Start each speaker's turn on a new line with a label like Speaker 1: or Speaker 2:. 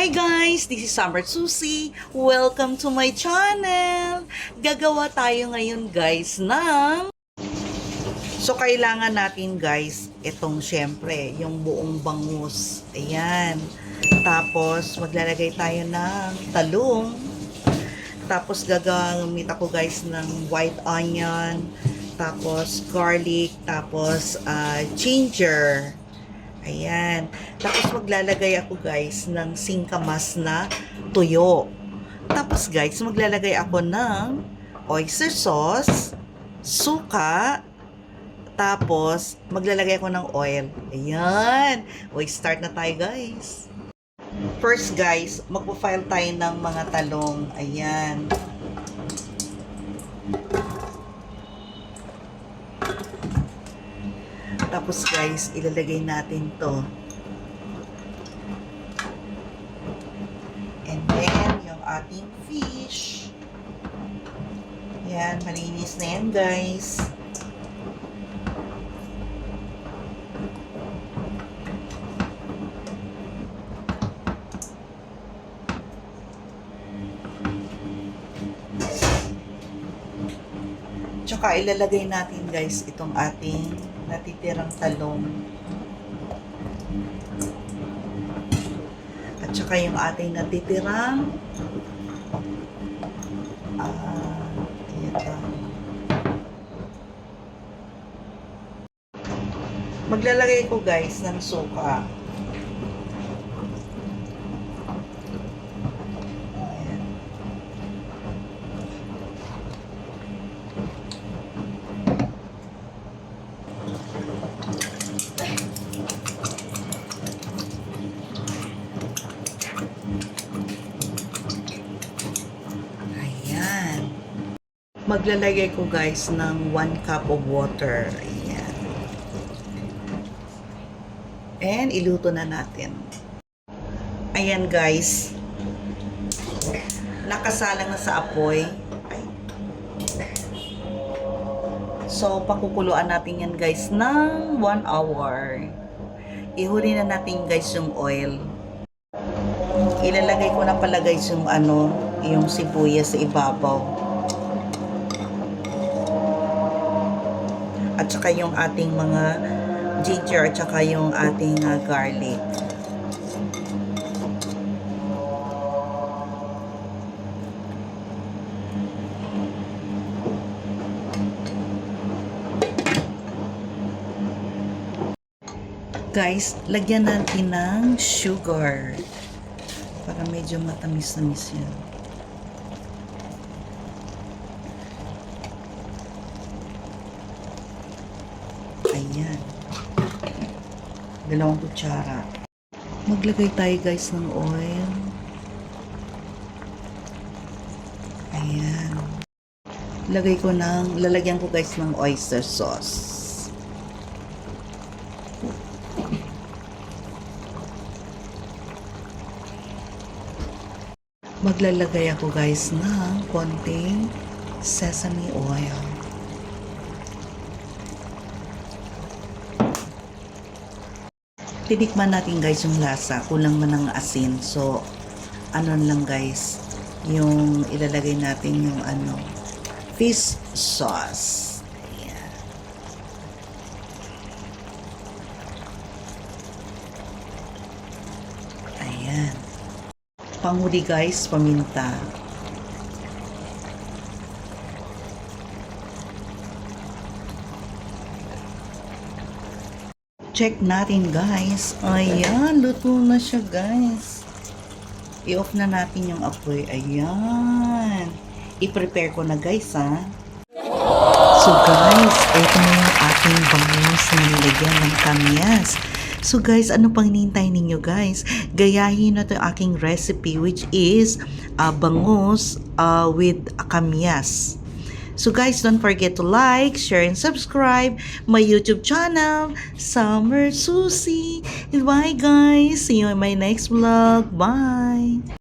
Speaker 1: Hi guys! This is Summer Susie. Welcome to my channel! Gagawa tayo ngayon guys ng... So, kailangan natin guys, itong syempre, yung buong bangus. Ayan. Tapos, maglalagay tayo ng talong. Tapos, gagamit ako guys ng white onion. Tapos, garlic. Tapos, ginger. Ayan. Tapos maglalagay ako guys ng singkamas na tuyo. Tapos guys, maglalagay ako ng oyster sauce, suka, tapos maglalagay ako ng oil. Ayan. Start na tayo guys. First guys, magpo-file tayo ng mga talong. Ayan. Tapos guys, ilalagay natin to. And then, yung ating fish. Yan, malinis na yan guys. Tsaka ilalagay natin guys itong ating natitirang talong. At saka yung ating natitirang ito. Maglalagay ko guys ng suka. Maglalagay ko guys ng 1 cup of water. Ayan. And iluto na natin. Ayan guys. Nakasalang na sa apoy. So, pakukuluan natin yan guys ng 1 hour. Ihuli na natin guys yung oil. Ilalagay ko na pala guys yung yung sibuyas sa ibabaw. At saka yung ating mga ginger at saka yung ating garlic. Guys, lagyan natin ng sugar para medyo matamis-tamis yan. Ayan. 2 kutsara. Maglagay tayo guys ng oil. Ayan. Lalagyan ko guys ng oyster sauce. Maglalagay ako guys ng konting sesame oil. Titikman natin guys yung lasa, kulang man ng asin. So, lang guys, yung ilalagay natin yung fish sauce. Ayan. Ayan. Panghuli guys, paminta. Check natin guys. Ayan, luto na siya guys. I-off na natin yung apoy. Ayan. I-prepare ko na guys ha. So guys, ito na yung ating bangus na nilagyan ng kamyas. So guys, ano pang hinihintay ninyo guys? Gayahin na ito yung aking recipe which is bangus with kamyas. So guys, don't forget to like, share, and subscribe my YouTube channel, Summer Susie. And bye guys. See you in my next vlog. Bye.